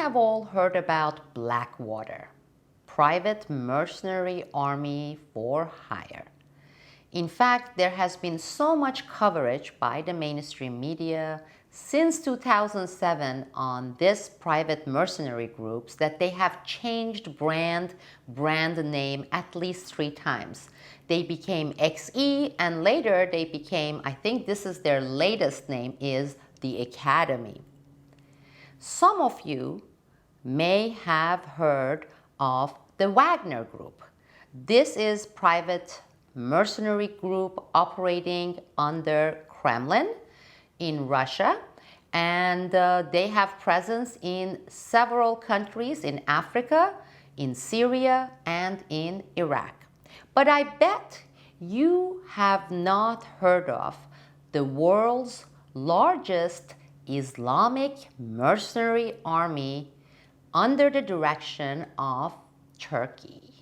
have all heard about Blackwater, private mercenary army for hire. In fact, there has been so much coverage by the mainstream media since 2007 on this private mercenary groups that they have changed brand name at least 3 times. They became XE and later they became, I think this is their latest name, is the Academy. Some of you may have heard of the Wagner Group. This is private mercenary group operating under Kremlin in Russia, and they have presence in several countries in Africa, in Syria, and in Iraq. But I bet you have not heard of the world's largest Islamic mercenary army under the direction of Turkey.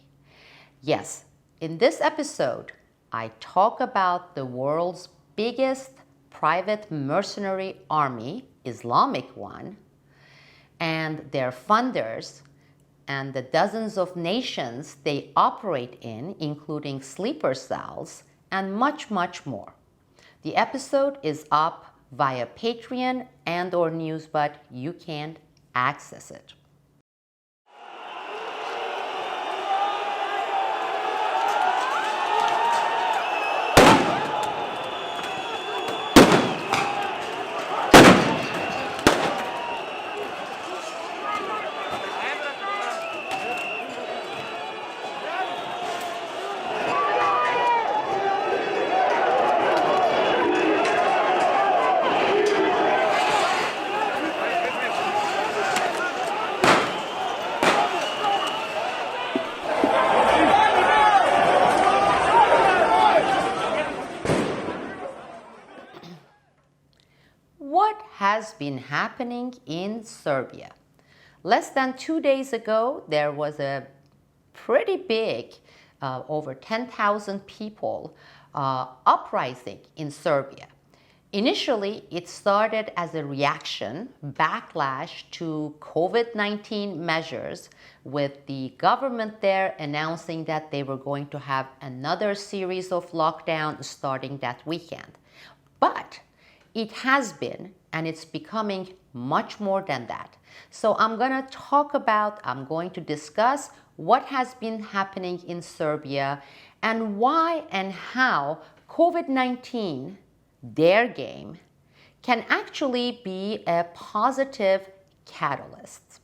Yes, in this episode, I talk about the world's biggest private mercenary army, Islamic one, and their funders, and the dozens of nations they operate in, including sleeper cells, and much, much more. The episode is up via Patreon and/or Newsbud. You can access it. What has been happening in Serbia? Less than 2 days ago, there was a pretty big, over 10,000 people uprising in Serbia. Initially, it started as a reaction, backlash to COVID-19 measures, with the government there announcing that they were going to have another series of lockdowns starting that weekend. But it has been, and it's becoming much more than that. So I'm going to discuss what has been happening in Serbia and why and how COVID-19, their game, can actually be a positive catalyst.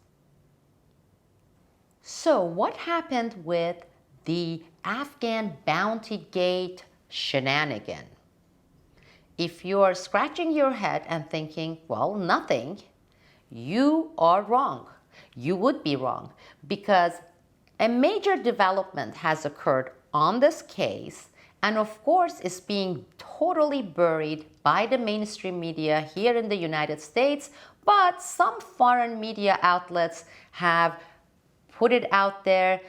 So what happened with the Afghan bounty gate shenanigan? If you are scratching your head and thinking, well, nothing, you are wrong. You would be wrong, because a major development has occurred on this case, and of course is being totally buried by the mainstream media here in the United States, but some foreign media outlets have put it out there.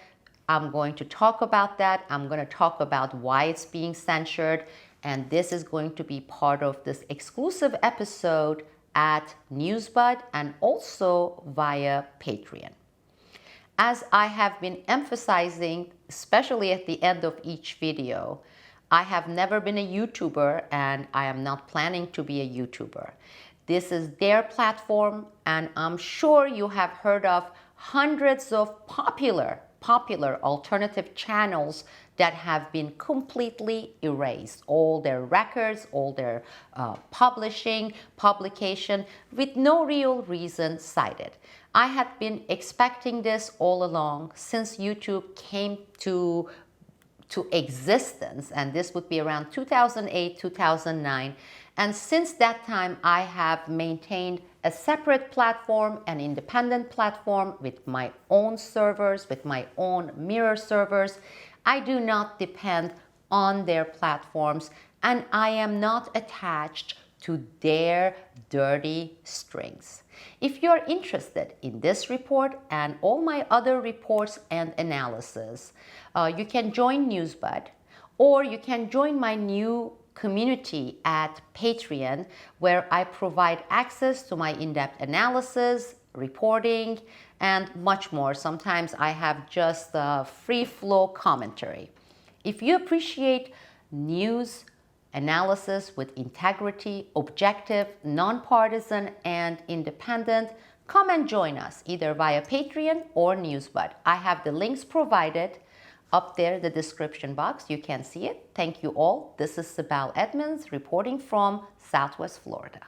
I'm going to talk about that. I'm going to talk about why it's being censored. And this is going to be part of this exclusive episode at Newsbud and also via Patreon. As I have been emphasizing, especially at the end of each video, I have never been a YouTuber and I am not planning to be a YouTuber. This is their platform, and I'm sure you have heard of hundreds of popular alternative channels that have been completely erased. All their records, all their publication, with no real reason cited. I had been expecting this all along since YouTube came to existence, and this would be around 2008, 2009. And since that time, I have maintained a separate platform, an independent platform with my own servers, with my own mirror servers. I do not depend on their platforms, and I am not attached to their dirty strings. If you're interested in this report and all my other reports and analysis, you can join Newsbud, or you can join my new community at Patreon, where I provide access to my in-depth analysis reporting, and much more. Sometimes I have just free flow commentary. If you appreciate news analysis with integrity, objective, nonpartisan, and independent, come and join us either via Patreon or Newsbud. I have the links provided up there in the description box. You can see it. Thank you all. This is Sibel Edmonds reporting from Southwest Florida.